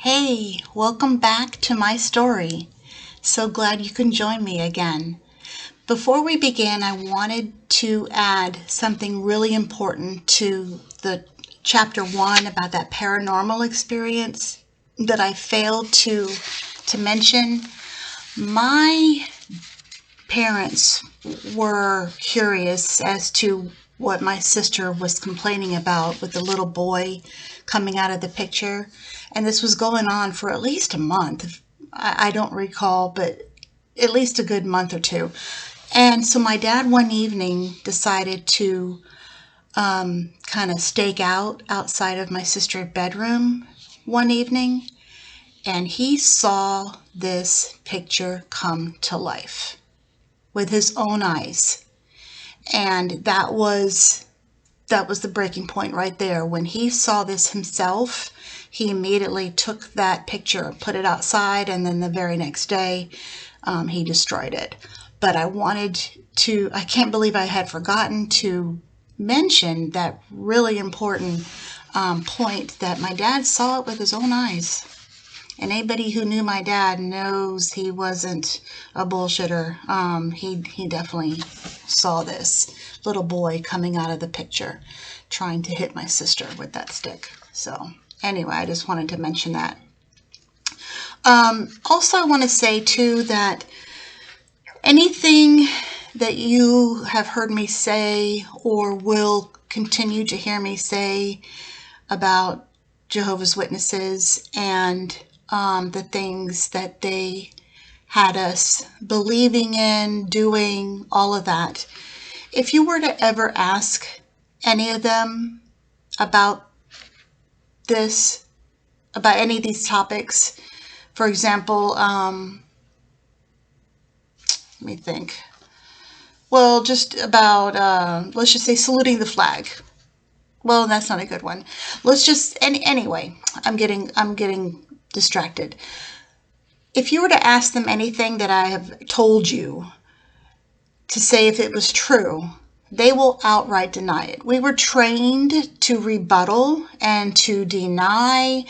Hey, welcome back to my story. So glad you can join me again. Before we begin, I wanted to add something really important to the chapter 1 about that paranormal experience that I failed to mention. My parents were curious as to what my sister was complaining about with the little boy coming out of the picture. And this was going on for at least a month. I don't recall, but at least a good month or two. And so my dad one evening decided to kind of stake out outside of my sister's bedroom one evening. And he saw this picture come to life with his own eyes. And that was the breaking point right there. When he saw this himself, he immediately took that picture, put it outside, and then the very next day, he destroyed it. But I can't believe I had forgotten to mention that really important point that my dad saw it with his own eyes. And anybody who knew my dad knows he wasn't a bullshitter. He definitely saw this little boy coming out of the picture trying to hit my sister with that stick. So anyway, I just wanted to mention that. Also, I want to say too that anything that you have heard me say or will continue to hear me say about Jehovah's Witnesses and the things that they had us believing in, doing, all of that. If you were to ever ask any of them about this, about any of these topics, for example, let me think. Well, just about, let's just say saluting the flag. Well, that's not a good one. Let's just, anyway, I'm getting distracted. If you were to ask them anything that I have told you to say if it was true, they will outright deny it. We were trained to rebuttal and to deny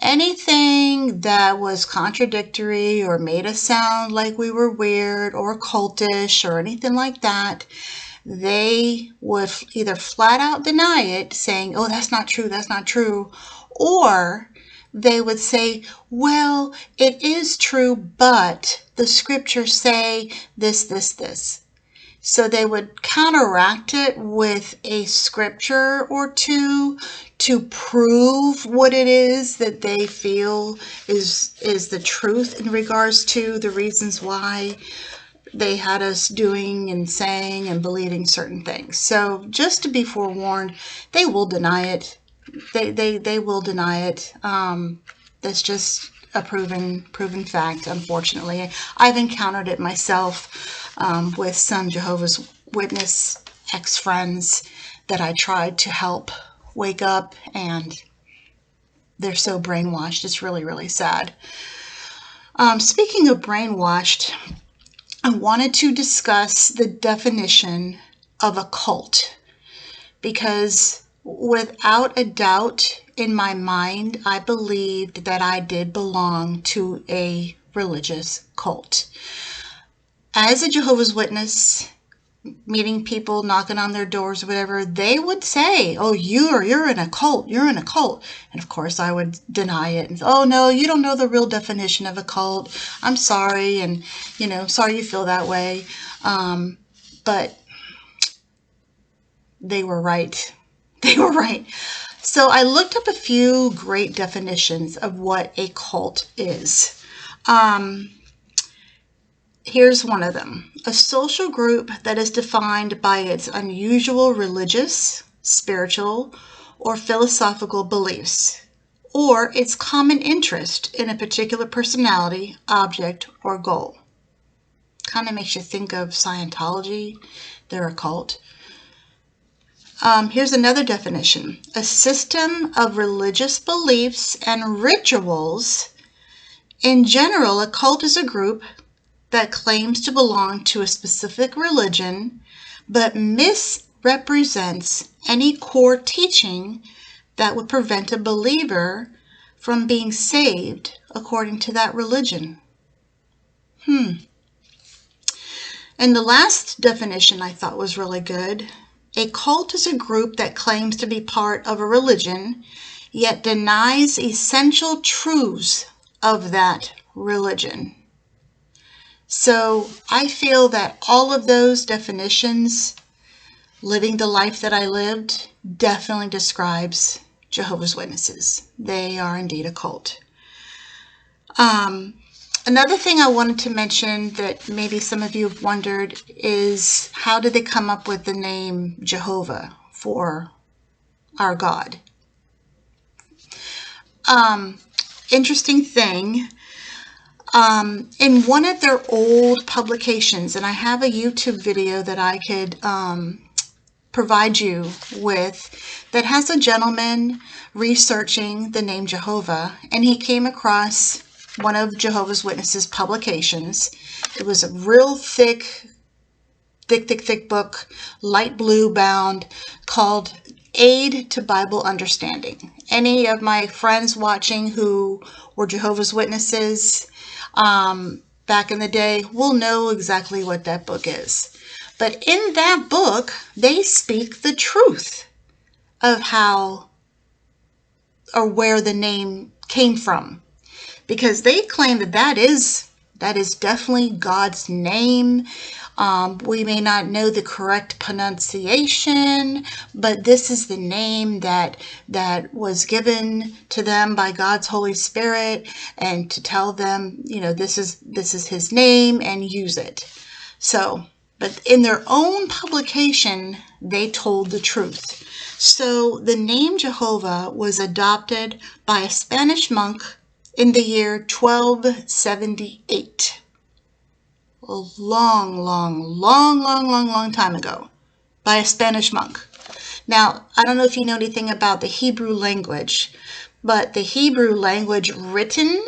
anything that was contradictory or made us sound like we were weird or cultish or anything like that. They would either flat out deny it, saying, oh, that's not true, or they would say, well, it is true, but the scriptures say this. So they would counteract it with a scripture or two to prove what it is that they feel is the truth in regards to the reasons why they had us doing and saying and believing certain things. So just to be forewarned, they will deny it. They will deny it. That's just a proven fact, unfortunately. I've encountered it myself with some Jehovah's Witness ex-friends that I tried to help wake up, and they're so brainwashed. It's really, really sad. Speaking of brainwashed, I wanted to discuss the definition of a cult, because without a doubt in my mind, I believed that I did belong to a religious cult. As a Jehovah's Witness, meeting people, knocking on their doors or whatever, they would say, oh, you're in a cult, you're in a cult. And of course I would deny it and say, oh no, you don't know the real definition of a cult. I'm sorry, and sorry you feel that way. But they were right. They were right. So I looked up a few great definitions of what a cult is. Here's one of them. A social group that is defined by its unusual religious, spiritual, or philosophical beliefs, or its common interest in a particular personality, object, or goal. Kind of makes you think of Scientology. They're a cult. Here's another definition. A system of religious beliefs and rituals. In general, a cult is a group that claims to belong to a specific religion, but misrepresents any core teaching that would prevent a believer from being saved according to that religion? And the last definition I thought was really good. A cult is a group that claims to be part of a religion, yet denies essential truths of that religion. So I feel that all of those definitions, living the life that I lived, definitely describes Jehovah's Witnesses. They are indeed a cult. Another thing I wanted to mention that maybe some of you have wondered is, how did they come up with the name Jehovah for our God? Interesting thing. In one of their old publications, and I have a YouTube video that I could provide you with, that has a gentleman researching the name Jehovah, and he came across one of Jehovah's Witnesses publications. It was a real thick book, light blue bound, called Aid to Bible Understanding. Any of my friends watching who were Jehovah's Witnesses back in the day will know exactly what that book is. But in that book, they speak the truth of how or where the name came from, because they claim that that is definitely God's name. We may not know the correct pronunciation, but this is the name that was given to them by God's Holy Spirit, and to tell them, this is his name, and use it. So, but in their own publication, they told the truth. So the name Jehovah was adopted by a Spanish monk in the year 1278. A long time ago, by a Spanish monk. Now, I don't know if you know anything about the Hebrew language, but the Hebrew language written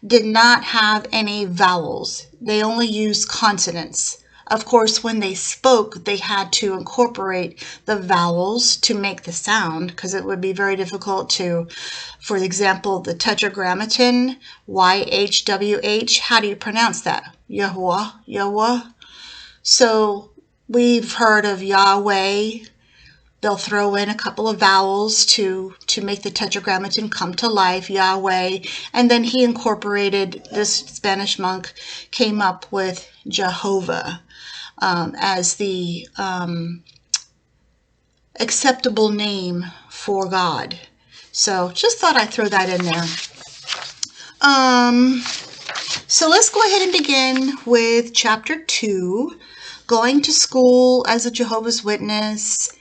did not have any vowels. They only used consonants. Of course, when they spoke, they had to incorporate the vowels to make the sound, because it would be very difficult to, for example, the Tetragrammaton, YHWH, how do you pronounce that? Yahweh. So we've heard of Yahweh. They'll throw in a couple of vowels to make the Tetragrammaton come to life, Yahweh. And then he incorporated, this Spanish monk came up with Jehovah as the acceptable name for God. So just thought I'd throw that in there. So let's go ahead and begin with chapter 2, going to school as a Jehovah's Witness,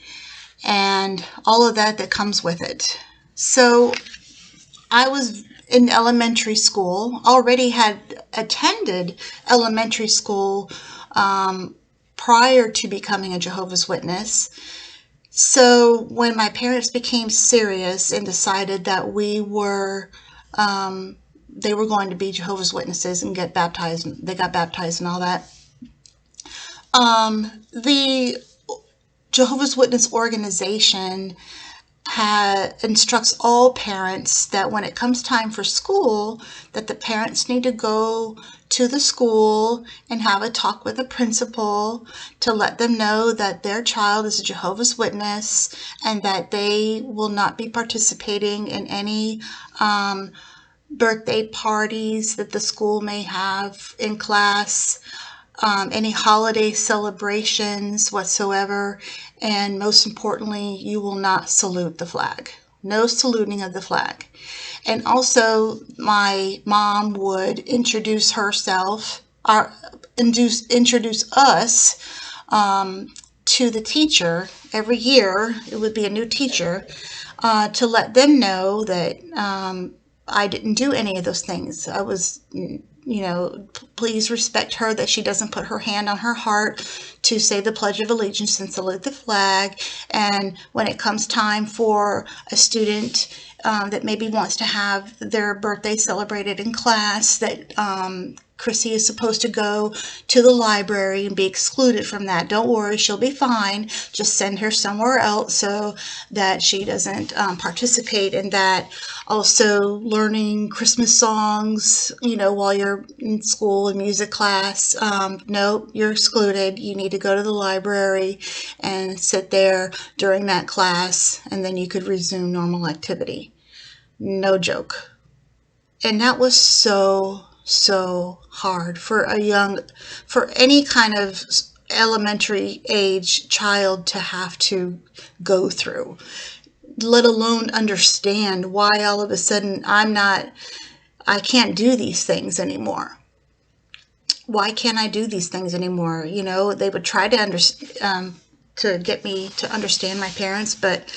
and all of that comes with it. So I was in elementary school, already had attended elementary school prior to becoming a Jehovah's Witness. So when my parents became serious and decided that they were going to be Jehovah's Witnesses and get baptized, they got baptized and all that. The Jehovah's Witness organization instructs all parents that when it comes time for school, that the parents need to go to the school and have a talk with the principal to let them know that their child is a Jehovah's Witness, and that they will not be participating in any birthday parties that the school may have in class, any holiday celebrations whatsoever, and most importantly, you will not salute the flag. No saluting of the flag. And also, my mom would introduce herself, introduce us to the teacher. Every year, it would be a new teacher, to let them know that I didn't do any of those things. I was, please respect her, that she doesn't put her hand on her heart to say the Pledge of Allegiance and salute the flag. And when it comes time for a student that maybe wants to have their birthday celebrated in class, that Chrissy is supposed to go to the library and be excluded from that. Don't worry, she'll be fine. Just send her somewhere else so that she doesn't participate in that. Also, learning Christmas songs, while you're in school and music class. No, you're excluded. You need to go to the library and sit there during that class, and then you could resume normal activity. No joke. And that was so hard for any kind of elementary age child to have to go through, let alone understand why all of a sudden I can't do these things anymore. Why can't I do these things anymore? They would try to get me to understand my parents, but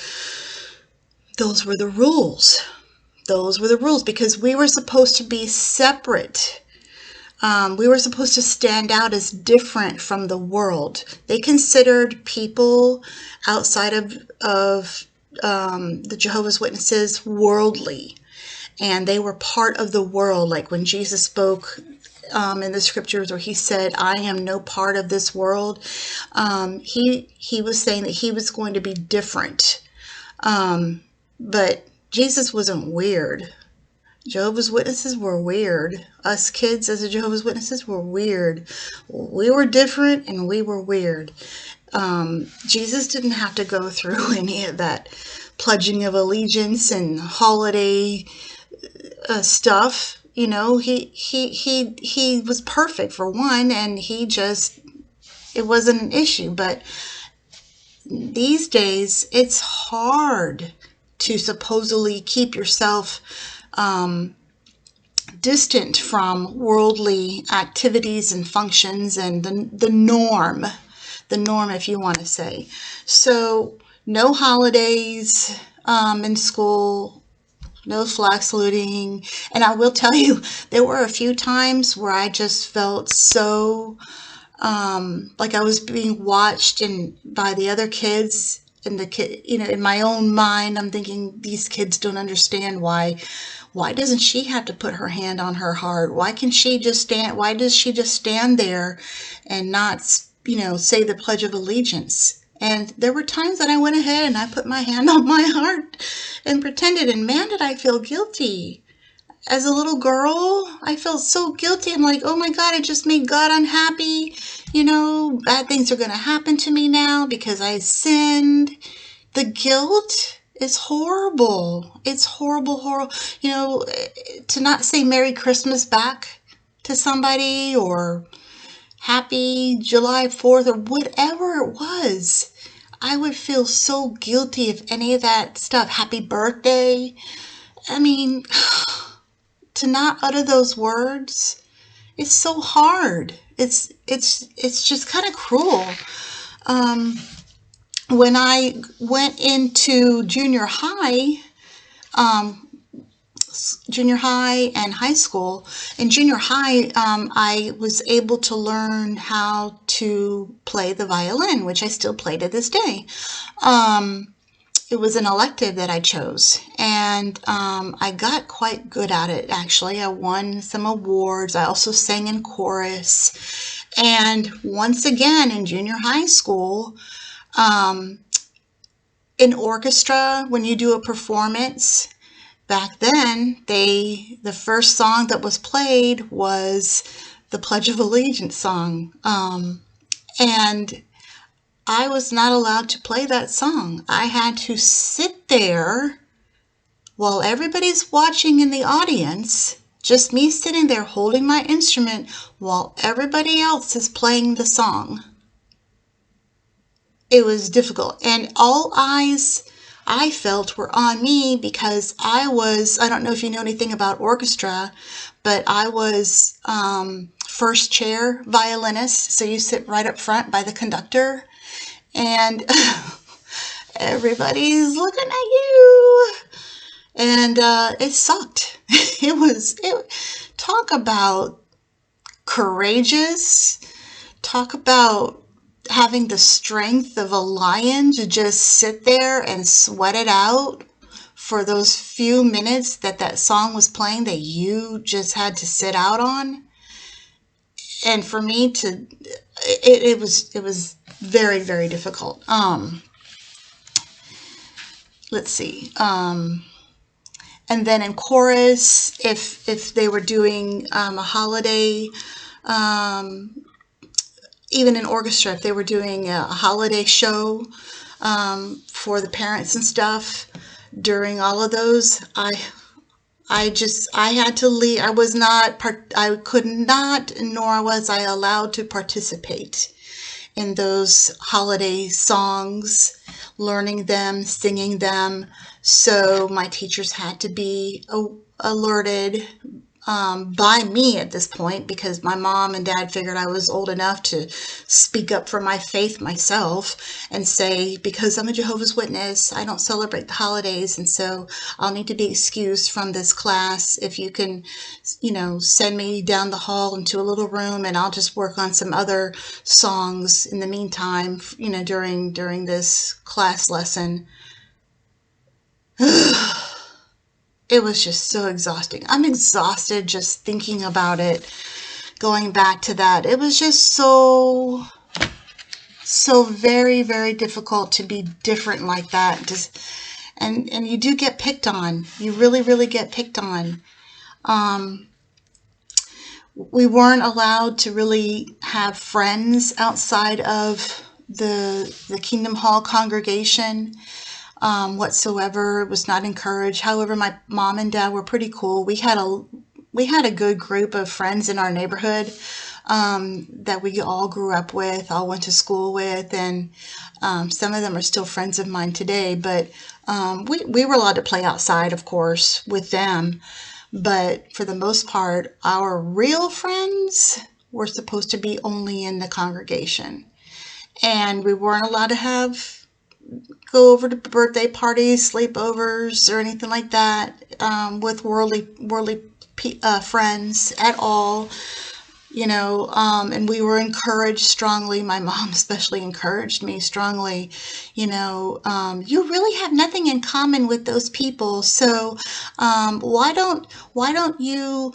those were the rules. Those were the rules, because we were supposed to be separate. We were supposed to stand out as different from the world. They considered people outside of the Jehovah's Witnesses worldly, and they were part of the world. Like when Jesus spoke in the scriptures where he said, I am no part of this world, he was saying that he was going to be different. But Jesus wasn't weird. Jehovah's Witnesses were weird. Us kids as a Jehovah's Witnesses were weird. We were different and we were weird. Jesus didn't have to go through any of that pledging of allegiance and holiday stuff. He was perfect for one, and it wasn't an issue. But these days, it's hard to supposedly keep yourself distant from worldly activities and functions and the norm, if you want to say. So no holidays in school, no flag saluting. And I will tell you, there were a few times where I just felt so like I was being watched by the other kids. And in my own mind, I'm thinking, these kids don't understand why doesn't she have to put her hand on her heart? Why does she just stand there and not, say the Pledge of Allegiance? And there were times that I went ahead and I put my hand on my heart and pretended, and man, did I feel guilty. As a little girl, I felt so guilty. I'm like, oh my God, I just made God unhappy. Bad things are going to happen to me now because I sinned. The guilt is horrible. It's horrible. To not say Merry Christmas back to somebody or Happy July 4th or whatever it was, I would feel so guilty if any of that stuff. Happy birthday. I mean, to not utter those words, it's so hard. It's just kind of cruel. When I went into junior high and high school, in junior high, I was able to learn how to play the violin, which I still play to this day. It was an elective that I chose, and I got quite good at it, actually. I won some awards. I also sang in chorus. And once again, in junior high school, in orchestra, when you do a performance, back then, the first song that was played was the Pledge of Allegiance song. And I was not allowed to play that song. I had to sit there while everybody's watching in the audience, just me sitting there holding my instrument while everybody else is playing the song. It was difficult, and all eyes I felt were on me because I don't know if you know anything about orchestra, but I was first chair violinist, so you sit right up front by the conductor. And everybody's looking at you, and it sucked. Talk about courageous, talk about having the strength of a lion to just sit there and sweat it out for those few minutes that song was playing that you just had to sit out on. and for me to, it was very, very difficult. Let's see. And then in chorus, if they were doing a holiday, even in orchestra, if they were doing a holiday show for the parents and stuff, during all of those, I had to leave. I could not, nor was I allowed to participate in those holiday songs, learning them, singing them. So my teachers had to be alerted by me at this point, because my mom and dad figured I was old enough to speak up for my faith myself and say, because I'm a Jehovah's Witness, I don't celebrate the holidays, and so I'll need to be excused from this class. If you can, send me down the hall into a little room, and I'll just work on some other songs in the meantime, during this class lesson. It was just so exhausting. I'm exhausted just thinking about it, going back to that. It was just so very, very difficult to be different like that. And you do get picked on. You really, really get picked on. We weren't allowed to really have friends outside of the Kingdom Hall congregation. Whatsoever. It was not encouraged. However, my mom and dad were pretty cool. We had a good group of friends in our neighborhood that we all grew up with, all went to school with, and some of them are still friends of mine today. But we were allowed to play outside, of course, with them. But for the most part, our real friends were supposed to be only in the congregation, and we weren't allowed to go over to birthday parties, sleepovers, or anything like that with worldly friends at all. And we were encouraged strongly. My mom especially encouraged me strongly. You really have nothing in common with those people. So why don't you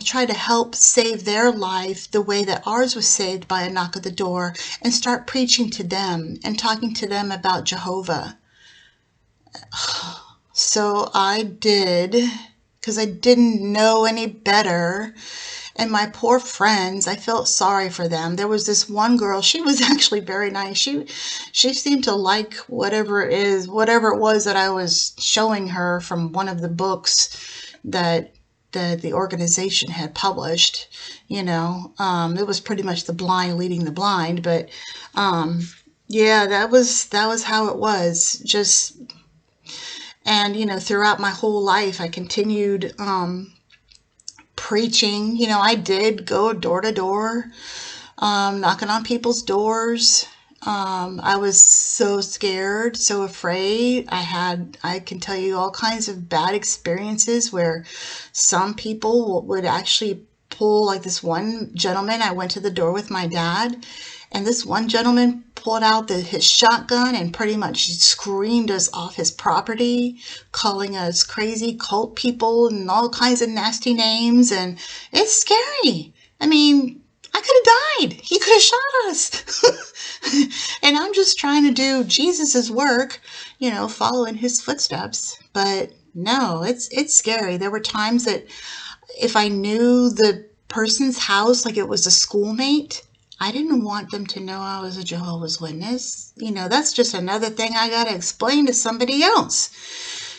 try to help save their life the way that ours was saved, by a knock at the door, and start preaching to them and talking to them about Jehovah. So I did, because I didn't know any better. And my poor friends, I felt sorry for them. There was this one girl, she was actually very nice. She seemed to like whatever it was that I was showing her from one of the books that the organization had published. It was pretty much the blind leading the blind. But yeah, that was how it was. And throughout my whole life, I continued preaching. I did go door to door, knocking on people's doors. I was so scared, so afraid. I can tell you all kinds of bad experiences where some people would actually pull, like this one gentleman. I went to the door with my dad, and this one gentleman pulled out his shotgun and pretty much screamed us off his property, calling us crazy cult people and all kinds of nasty names. And it's scary. I mean, I could have died. He could have shot us. And I'm just trying to do Jesus's work, following his footsteps. But no, it's scary. There were times that if I knew the person's house like it was a schoolmate, I didn't want them to know I was a Jehovah's Witness. That's just another thing I got to explain to somebody else.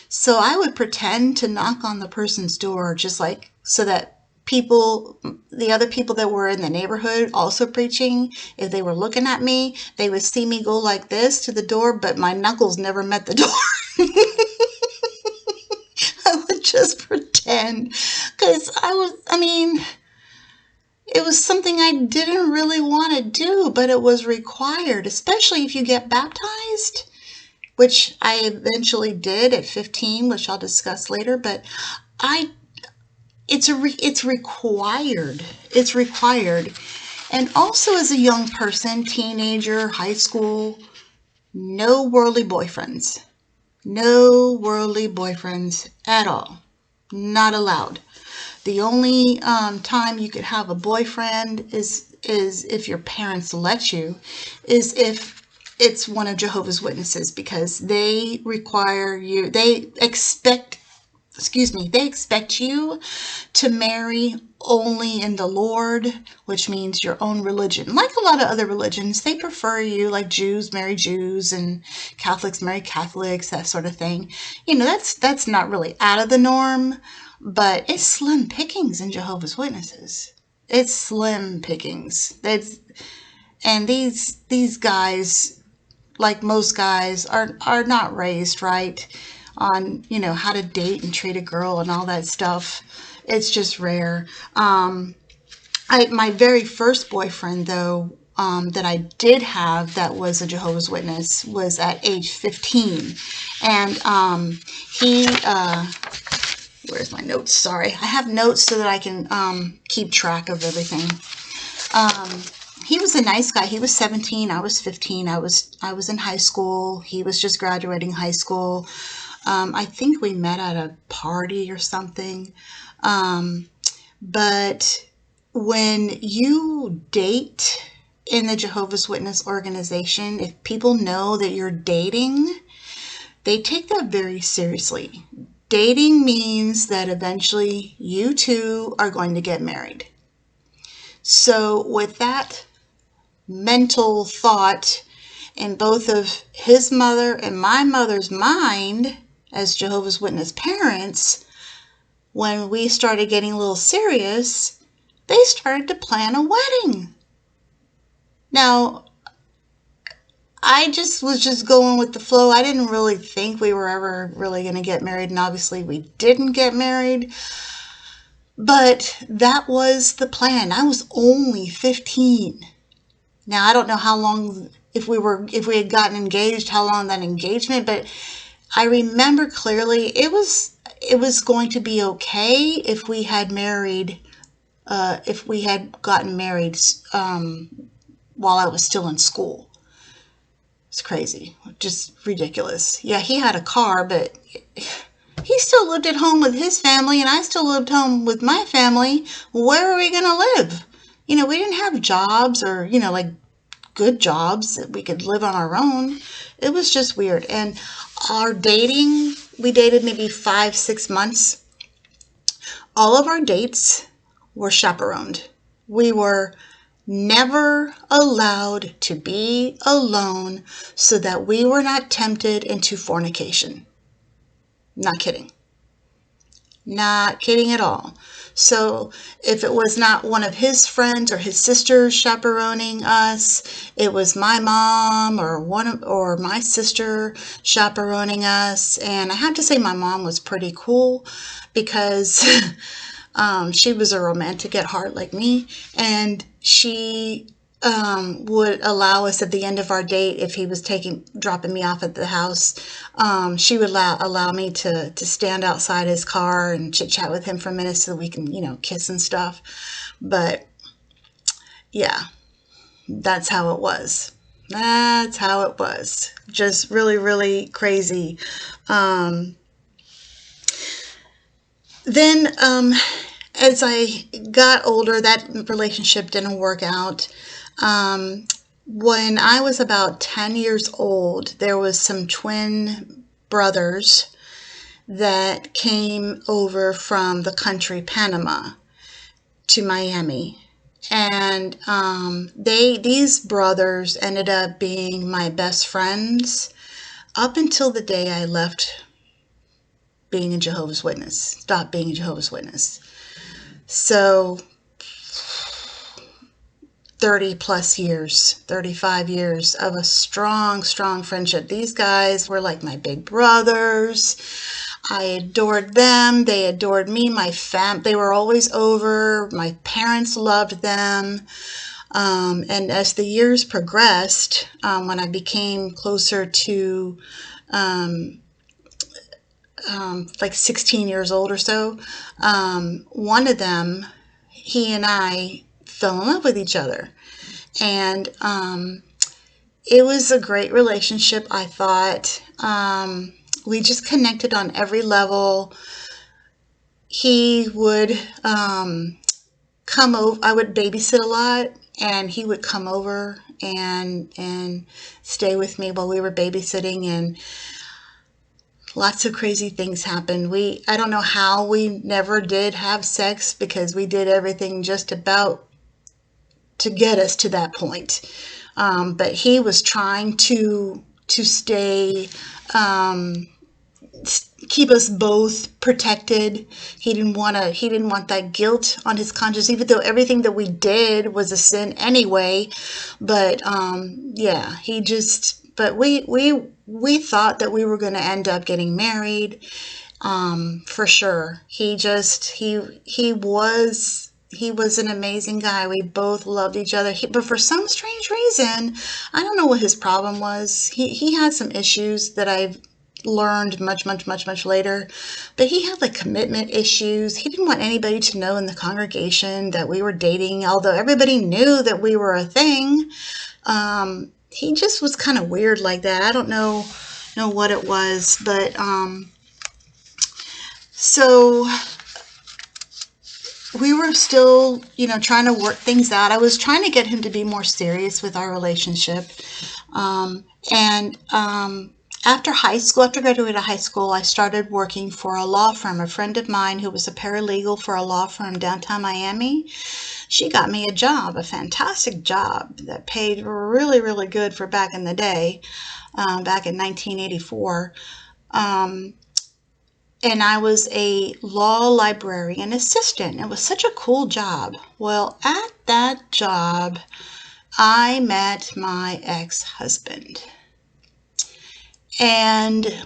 So I would pretend to knock on the person's door, just like so that the other people that were in the neighborhood also preaching, if they were looking at me, they would see me go like this to the door, but my knuckles never met the door. I would just pretend, because it was something I didn't really want to do, but it was required, especially if you get baptized, which I eventually did at 15, which I'll discuss later. But it's required. It's required. And also as a young person, teenager, high school, no worldly boyfriends. No worldly boyfriends at all. Not allowed. The only time you could have a boyfriend is if your parents let you, is if it's one of Jehovah's Witnesses, because they require you, they expect you to marry only in the Lord, which means your own religion. Like a lot of other religions, they prefer you, like Jews marry Jews and Catholics marry Catholics, that sort of thing. That's not really out of the norm, but it's slim pickings in Jehovah's Witnesses. It's slim pickings. And these guys, like most guys, are not raised right on how to date and treat a girl and all that stuff. It's just rare. My very first boyfriend, though, that I did have that was a Jehovah's Witness was at age 15, and he where's my notes? Sorry, I have notes so that I can keep track of everything. He was a nice guy. He was 17. I was 15. I was in high school. He was just graduating high school. I think we met at a party or something. But when you date in the Jehovah's Witness organization, if people know that you're dating, they take that very seriously. Dating means that eventually you two are going to get married. So with that mental thought in both of his mother and my mother's mind as Jehovah's Witness parents, when we started getting a little serious, they started to plan a wedding. Now, I was just going with the flow. I didn't really think we were ever really going to get married, and obviously we didn't get married. But that was the plan. I was only 15. Now, I don't know how long, if we had gotten engaged, how long that engagement, but I remember clearly it was going to be okay if we had gotten married while I was still in school. It's crazy, just ridiculous. Yeah, he had a car, but he still lived at home with his family, and I still lived home with my family. Where are we going to live? We didn't have jobs or, like good jobs that we could live on our own. It was just weird. And our dating, we dated maybe 5-6 months. All of our dates were chaperoned. We were never allowed to be alone so that we were not tempted into fornication. Not kidding. Not kidding at all. So if it was not one of his friends or his sisters chaperoning us, it was my mom or my sister chaperoning us. And I have to say my mom was pretty cool because she was a romantic at heart like me, and she would allow us at the end of our date, if he was dropping me off at the house, she would allow me to stand outside his car and chit chat with him for a minute so we can, kiss and stuff. But yeah, that's how it was. That's how it was. Just really, really crazy. Then, as I got older, that relationship didn't work out. When I was about 10 years old, there was some twin brothers that came over from the country Panama to Miami. And these brothers ended up being my best friends up until the day I left being a Jehovah's Witness, stopped being a Jehovah's Witness. So 30 plus years, 35 years of a strong, strong friendship. These guys were like my big brothers. I adored them. They adored me. They were always over. My parents loved them. And as the years progressed, when I became closer to like 16 years old or so, one of them, he and I fell in love with each other. And it was a great relationship, I thought. We just connected on every level. he would come over. I would babysit a lot, and he would come over and stay with me while we were babysitting, and lots of crazy things happened. I don't know how we never did have sex, because we did everything just about to get us to that point. But he was trying to stay, keep us both protected. He didn't want that guilt on his conscience, even though everything that we did was a sin anyway. But yeah, but we thought that we were going to end up getting married, for sure. He was an amazing guy. We both loved each other. But for some strange reason, I don't know what his problem was. He had some issues that I've learned much later. But he had like commitment issues. He didn't want anybody to know in the congregation that we were dating, although everybody knew that we were a thing. He just was kind of weird like that. I don't know what it was, but so we were still, trying to work things out. I was trying to get him to be more serious with our relationship. And after graduating high school, I started working for a law firm. A friend of mine who was a paralegal for a law firm downtown Miami, she got me a job, a fantastic job that paid really, really good for back in the day, back in 1984. And I was a law librarian assistant. It was such a cool job. Well, at that job, I met my ex-husband. And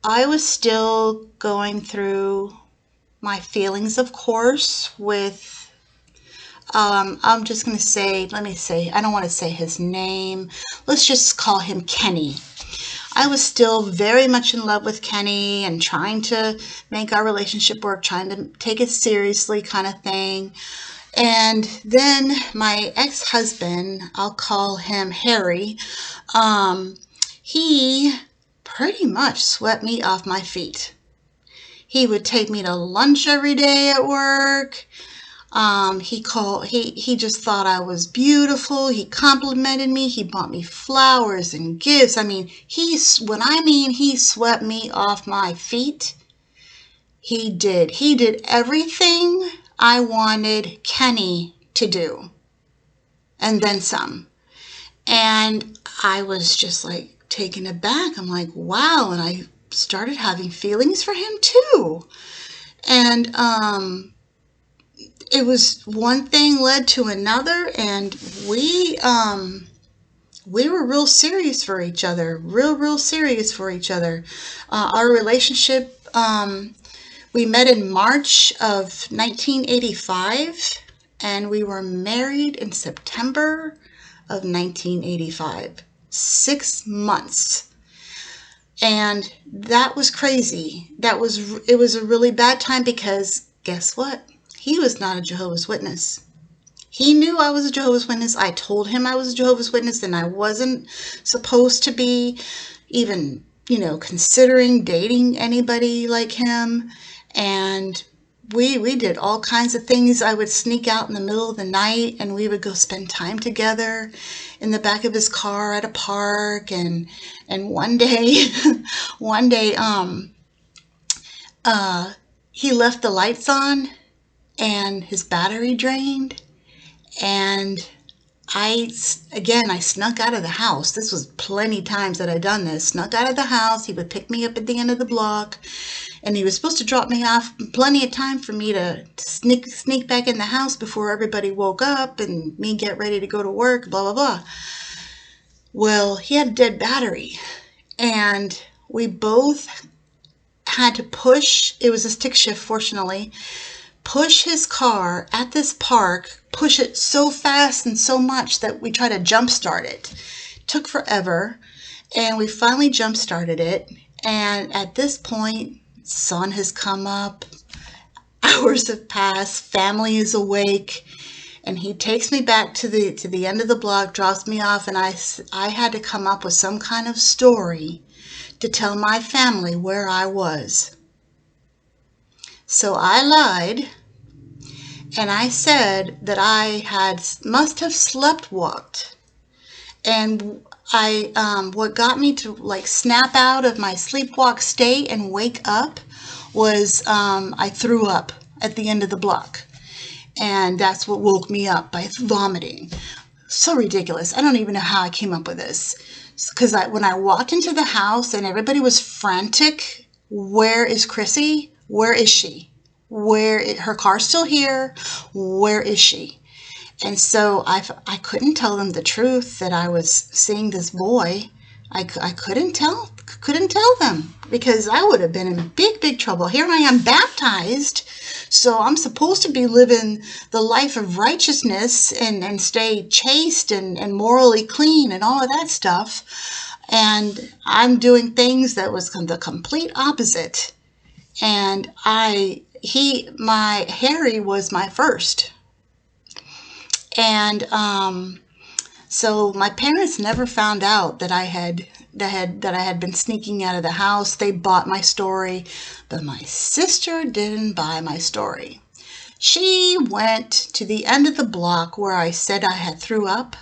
I was still going through my feelings, of course, with, I'm just going to say, I don't want to say his name. Let's just call him Kenny. I was still very much in love with Kenny and trying to make our relationship work, trying to take it seriously kind of thing. And then my ex-husband, I'll call him Harry, he pretty much swept me off my feet. He would take me to lunch every day at work. He just thought I was beautiful. He complimented me. He bought me flowers and gifts. I mean, he swept me off my feet, he did. He did everything I wanted Kenny to do, and then some. And I was just like taken aback. I'm like, wow. And I started having feelings for him too. And, it was one thing led to another, and we were real serious for each other, real serious for each other. Our relationship, we met in March of 1985, and we were married in September of 1985. 6 months. And that was crazy. It was a really bad time, because guess what? He was not a Jehovah's Witness. He knew I was a Jehovah's Witness. I told him I was a Jehovah's Witness, and I wasn't supposed to be even, considering dating anybody like him. And we did all kinds of things. I would sneak out in the middle of the night, and we would go spend time together in the back of his car at a park. And one day, he left the lights on, and his battery drained, and I snuck out of the house. This was plenty times that I'd done this. Snuck out of the house. He would pick me up at the end of the block, and he was supposed to drop me off. Plenty of time for me to sneak back in the house before everybody woke up and me get ready to go to work, blah, blah, blah. Well, he had a dead battery, and we both had to push. It was a stick shift, fortunately. Push his car at this park, push it so fast and so much that we tried to jump start it. Took forever, and we finally jump started it. And at this point, sun has come up, hours have passed, family is awake, and he takes me back to the end of the block, drops me off, and I had to come up with some kind of story to tell my family where I was. So I lied, and I said that I must have sleptwalked. And what got me to like snap out of my sleepwalk state and wake up was I threw up at the end of the block. And that's what woke me up, by vomiting. So ridiculous. I don't even know how I came up with this. Because when I walked into the house and everybody was frantic, where is Chrissy? Where is she? Her car's still here. Where is she? And so I couldn't tell them the truth that I was seeing this boy. I couldn't tell them, because I would have been in big trouble. Here I am, baptized, so I'm supposed to be living the life of righteousness and stay chaste and morally clean and all of that stuff. And I'm doing things that was the complete opposite. And my Harry was my first. And so my parents never found out that I had been sneaking out of the house. They bought my story, but my sister didn't buy my story. She went to the end of the block where I said I had threw up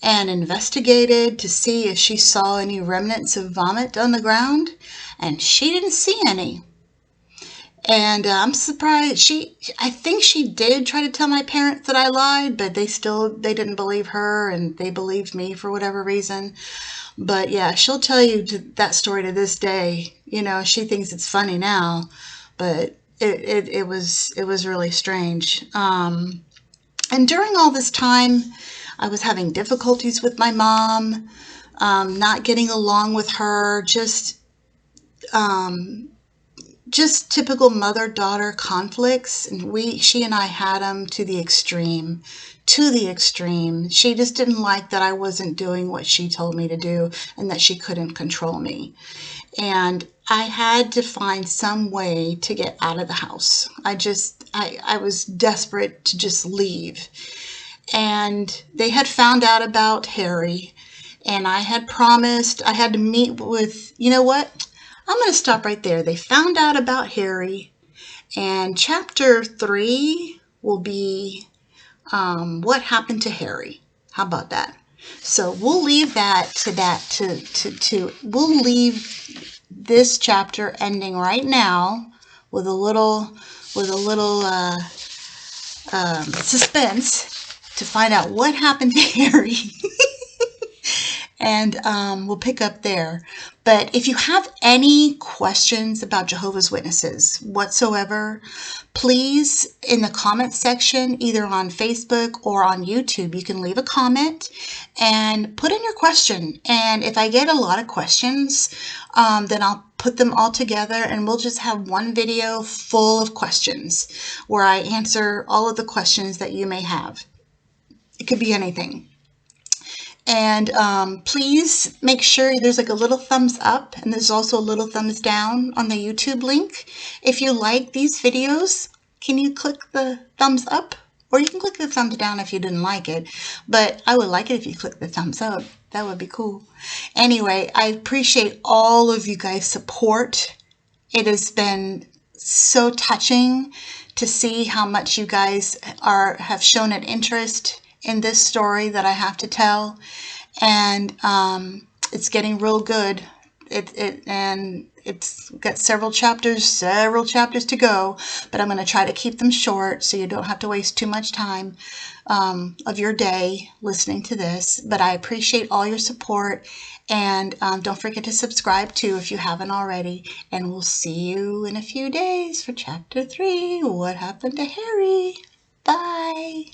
and investigated to see if she saw any remnants of vomit on the ground, and she didn't see any. And I'm surprised. I think she did try to tell my parents that I lied, but they didn't believe her, and they believed me for whatever reason. But yeah, she'll tell you that story to this day. You know, she thinks it's funny now, but it was really strange. And during all this time, I was having difficulties with my mom, not getting along with her, just typical mother-daughter conflicts, and she and I had them to the extreme. She just didn't like that I wasn't doing what she told me to do, and that she couldn't control me. And I had to find some way to get out of the house. I was desperate to just leave. And they had found out about Harry, and I had promised I had to meet with, you know what? I'm going to stop right there. They found out about Harry, and chapter 3 will be what happened to Harry. How about that? So we'll leave we'll leave this chapter ending right now with a little suspense to find out what happened to Harry. And we'll pick up there. But if you have any questions about Jehovah's Witnesses whatsoever, please, in the comment section, either on Facebook or on YouTube, you can leave a comment and put in your question. And if I get a lot of questions, then I'll put them all together, and we'll just have one video full of questions where I answer all of the questions that you may have. It could be anything. And please make sure there's like a little thumbs up, and there's also a little thumbs down on the YouTube link. If you like these videos, can you click the thumbs up? Or you can click the thumbs down if you didn't like it. But I would like it if you click the thumbs up. That would be cool. Anyway, I appreciate all of you guys' support. It has been so touching to see how much you guys have shown an interest in this story that I have to tell, and it's getting real good. And it's got several chapters to go, but I'm going to try to keep them short so you don't have to waste too much time of your day listening to this. But I appreciate all your support, and don't forget to subscribe too if you haven't already. And we'll see you in a few days for chapter 3, What Happened to Harry. Bye.